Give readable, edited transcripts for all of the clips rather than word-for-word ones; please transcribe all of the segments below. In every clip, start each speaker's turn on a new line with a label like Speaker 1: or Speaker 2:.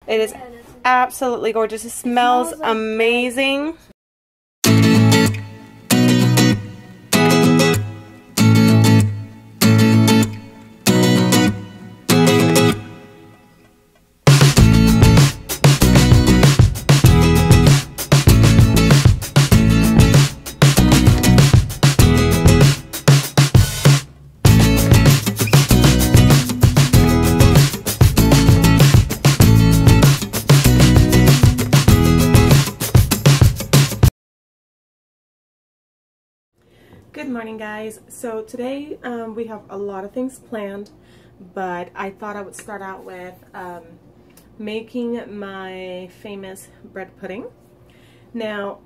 Speaker 1: It is absolutely gorgeous. It smells amazing. Good morning, guys. So today we have a lot of things planned, but I thought I would start out with making my famous bread pudding. Now,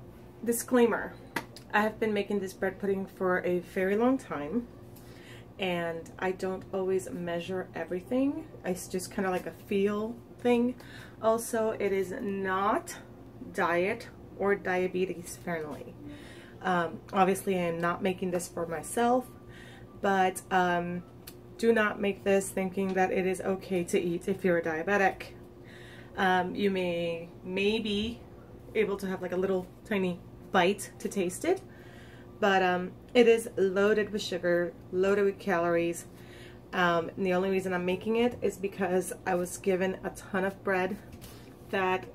Speaker 1: disclaimer, I have been making this bread pudding for a very long time, and I don't always measure everything. It's just kind of like a feel thing. Also, it is not diet or diabetes friendly. Obviously, I am not making this for myself, but do not make this thinking that it is okay to eat if you're a diabetic. You may be able to have like a little tiny bite to taste it, but it is loaded with sugar, loaded with calories. And the only reason I'm making it is because I was given a ton of bread that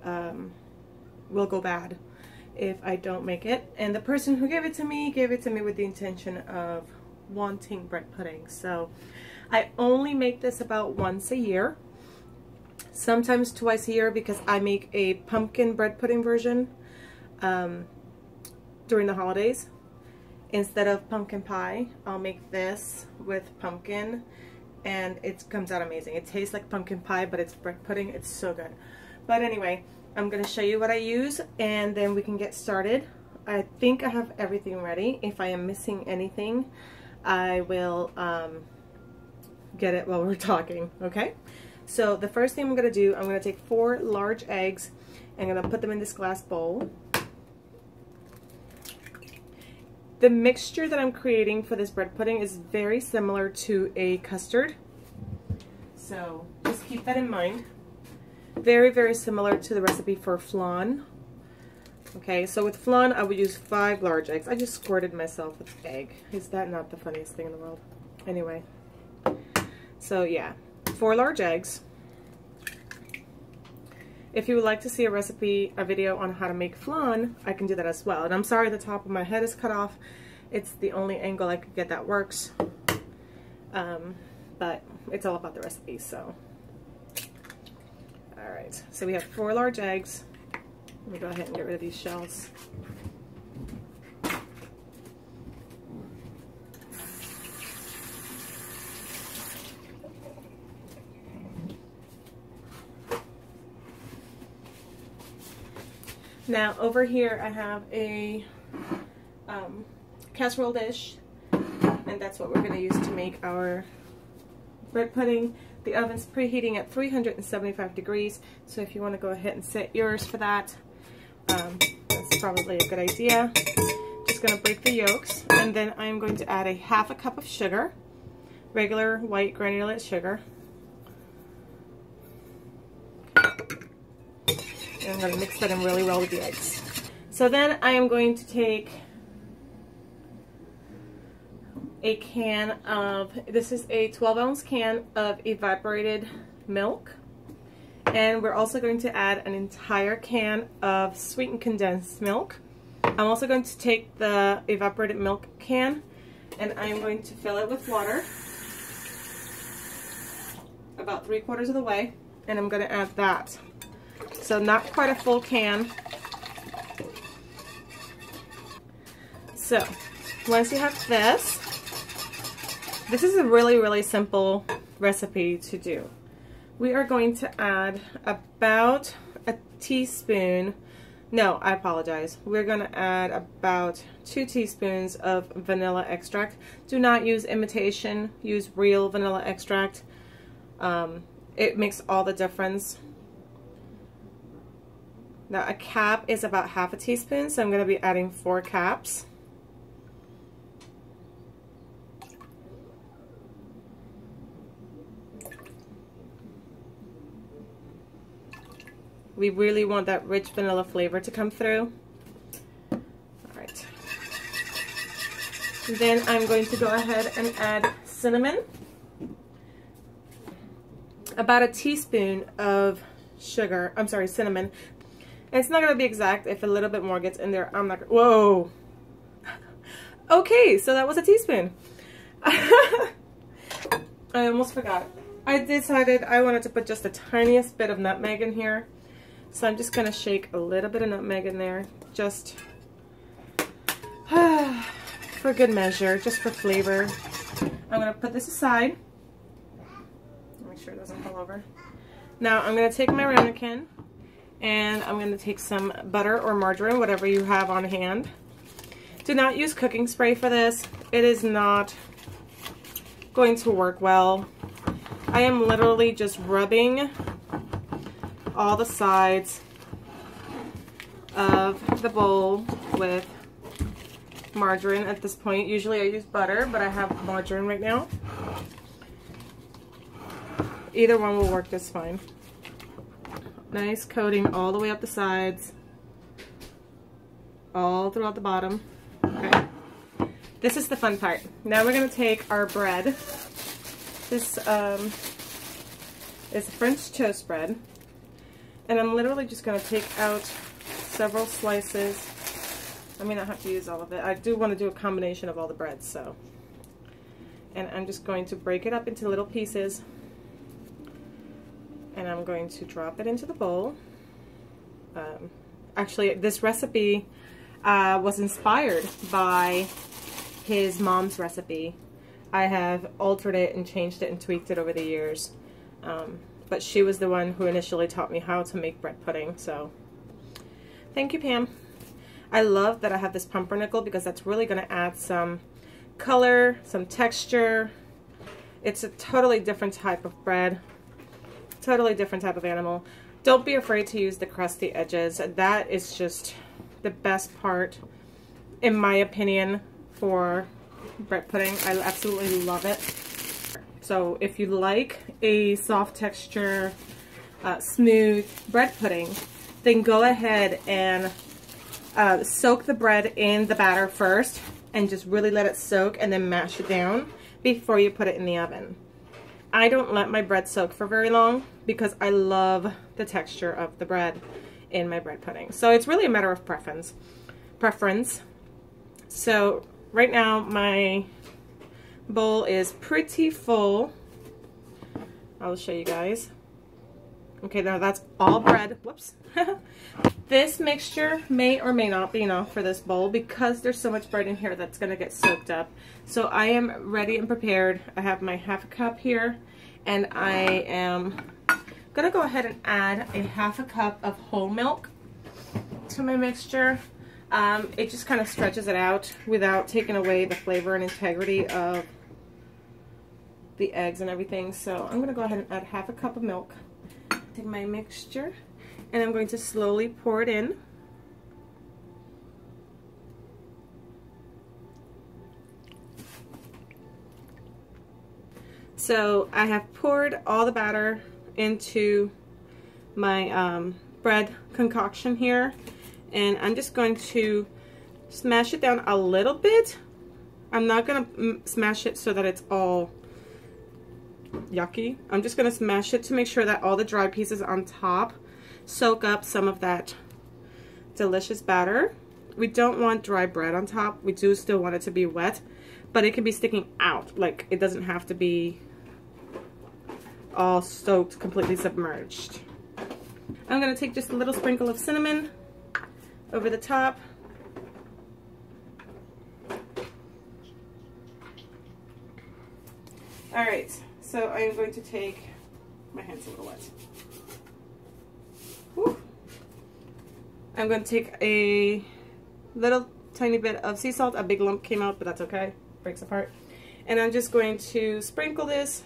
Speaker 1: will go bad if I don't make it, and the person who gave it to me with the intention of wanting bread pudding. So I only make this about once a year, sometimes twice a year, because I make a pumpkin bread pudding version during the holidays. Instead of pumpkin pie, I'll make this with pumpkin, and it comes out amazing. It tastes like pumpkin pie, but it's bread pudding. It's so good. But anyway, I'm going to show you what I use, and then we can get started. I think I have everything ready. If I am missing anything, I will get it while we're talking, okay? So the first thing I'm going to do, I'm going to take 4 large eggs, and I'm going to put them in this glass bowl. The mixture that I'm creating for this bread pudding is very similar to a custard, so just keep that in mind. Very, very similar to the recipe for flan. Okay, so with flan, I would use 5 large eggs. I just squirted myself with egg. Is that not the funniest thing in the world? Anyway, so yeah, 4 large eggs. If you would like to see a recipe, a video on how to make flan, I can do that as well. And I'm sorry the top of my head is cut off. It's the only angle I could get that works. But it's all about the recipe, so. Alright, so we have 4 large eggs. Let me go ahead and get rid of these shells. Now over here I have a casserole dish, and that's what we're going to use to make our bread pudding. The oven's preheating at 375 degrees, so if you want to go ahead and set yours for that, that's probably a good idea. Just going to break the yolks, and then I'm going to add a ½ cup of sugar, regular white granulated sugar. And I'm going to mix that in really well with the eggs. So then I am going to take a can of, this is a 12-ounce can of evaporated milk, and we're also going to add an entire can of sweetened condensed milk. I'm also going to take the evaporated milk can, and I'm going to fill it with water about 3/4 of the way, and I'm going to add that. So not quite a full can. So once you have this is a really, really simple recipe to do. We are going to add about a teaspoon, no, I apologize. We're going to add about 2 teaspoons of vanilla extract. Do not use imitation, use real vanilla extract. It makes all the difference. Now a cap is about ½ a teaspoon, so I'm going to be adding 4 caps. We really want that rich vanilla flavor to come through. All right. Then I'm going to go ahead and add cinnamon. About a teaspoon of sugar. I'm sorry, cinnamon. And it's not going to be exact. If a little bit more gets in there, I'm not. Whoa. Okay, so that was a teaspoon. I almost forgot. I decided I wanted to put just the tiniest bit of nutmeg in here. So I'm just going to shake a little bit of nutmeg in there. Just for good measure, just for flavor. I'm going to put this aside. Make sure it doesn't fall over. Now I'm going to take my ramekin and I'm going to take some butter or margarine, whatever you have on hand. Do not use cooking spray for this. It is not going to work well. I am literally just rubbing all the sides of the bowl with margarine at this point. Usually I use butter, but I have margarine right now. Either one will work just fine. Nice coating all the way up the sides, all throughout the bottom. Okay. This is the fun part. Now we're going to take our bread. This is French toast bread. And I'm literally just going to take out several slices. I may not have to use all of it. I do want to do a combination of all the breads, so. And I'm just going to break it up into little pieces. And I'm going to drop it into the bowl. Actually, this recipe was inspired by his mom's recipe. I have altered it and changed it and tweaked it over the years. But she was the one who initially taught me how to make bread pudding, so thank you, Pam. I love that I have this pumpernickel because that's really going to add some color, some texture. It's a totally different type of bread, totally different type of animal. Don't be afraid to use the crusty edges. That is just the best part, in my opinion, for bread pudding. I absolutely love it. So if you like a soft texture, smooth bread pudding, then go ahead and soak the bread in the batter first and just really let it soak and then mash it down before you put it in the oven. I don't let my bread soak for very long because I love the texture of the bread in my bread pudding. So it's really a matter of preference. So right now my bowl is pretty full. I'll show you guys. Okay, now that's all bread. Whoops. This mixture may or may not be enough for this bowl because there's so much bread in here that's going to get soaked up. So I am ready and prepared. I have my half a cup here, and I am going to go ahead and add a half a cup of whole milk to my mixture. It just kind of stretches it out without taking away the flavor and integrity of the eggs and everything. So I'm going to go ahead and add half a cup of milk. Take my mixture and I'm going to slowly pour it in. So I have poured all the batter into my bread concoction here, and I'm just going to smash it down a little bit. I'm not going to smash it so that it's all yucky. I'm just going to smash it to make sure that all the dry pieces on top soak up some of that delicious batter. We don't want dry bread on top. We do still want it to be wet, but it can be sticking out. Like, it doesn't have to be all soaked, completely submerged. I'm going to take just a little sprinkle of cinnamon over the top. Alright, so I'm going to take, my hand's a little wet. Whew. I'm going to take a little tiny bit of sea salt. A big lump came out, but that's okay. Breaks apart. And I'm just going to sprinkle this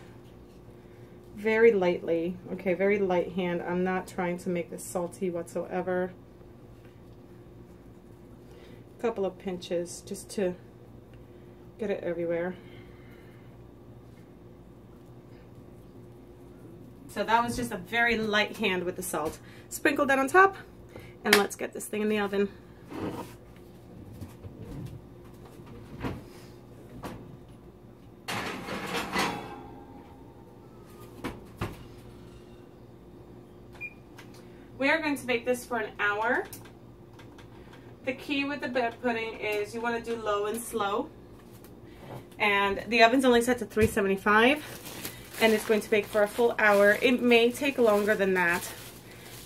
Speaker 1: very lightly. Okay, very light hand. I'm not trying to make this salty whatsoever. A couple of pinches just to get it everywhere. So that was just a very light hand with the salt. Sprinkle that on top, and let's get this thing in the oven. We are going to bake this for an hour. The key with the bread pudding is you want to do low and slow. And the oven's only set to 375, and it's going to bake for a full hour. It may take longer than that.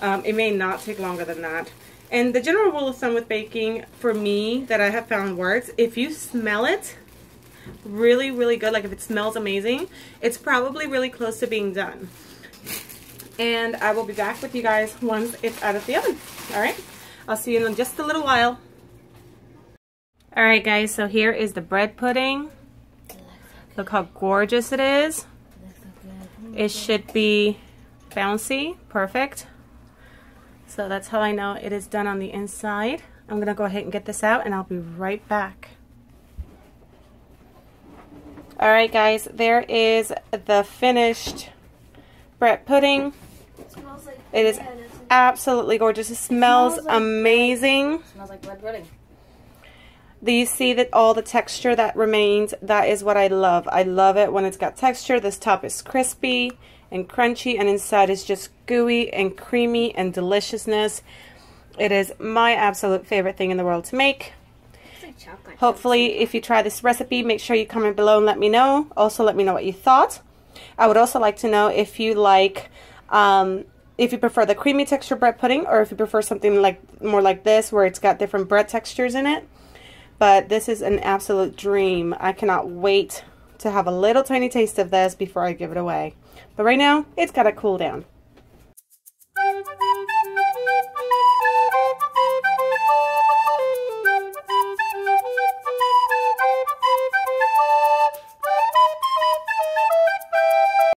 Speaker 1: It may not take longer than that. And the general rule of thumb with baking, for me, that I have found works, if you smell it really, really good, like if it smells amazing, it's probably really close to being done. And I will be back with you guys once it's out of the oven. All right, I'll see you in just a little while. All right, guys, so here is the bread pudding. Look how gorgeous it is. It should be bouncy, perfect. So that's how I know it is done on the inside. I'm gonna go ahead and get this out, and I'll be right back. All right, guys, there is the finished bread pudding. It is absolutely gorgeous. It smells amazing.
Speaker 2: It smells like bread pudding.
Speaker 1: Do you see that all the texture that remains? That is what I love. I love it when it's got texture. This top is crispy and crunchy, and inside is just gooey and creamy and deliciousness. It is my absolute favorite thing in the world to make.
Speaker 2: It's like chocolate.
Speaker 1: Hopefully, if you try this recipe, make sure you comment below and let me know. Also, let me know what you thought. I would also like to know if you like, if you prefer the creamy texture bread pudding, or if you prefer something like more like this, where it's got different bread textures in it. But this is an absolute dream. I cannot wait to have a little tiny taste of this before I give it away. But right now, it's got to cool down.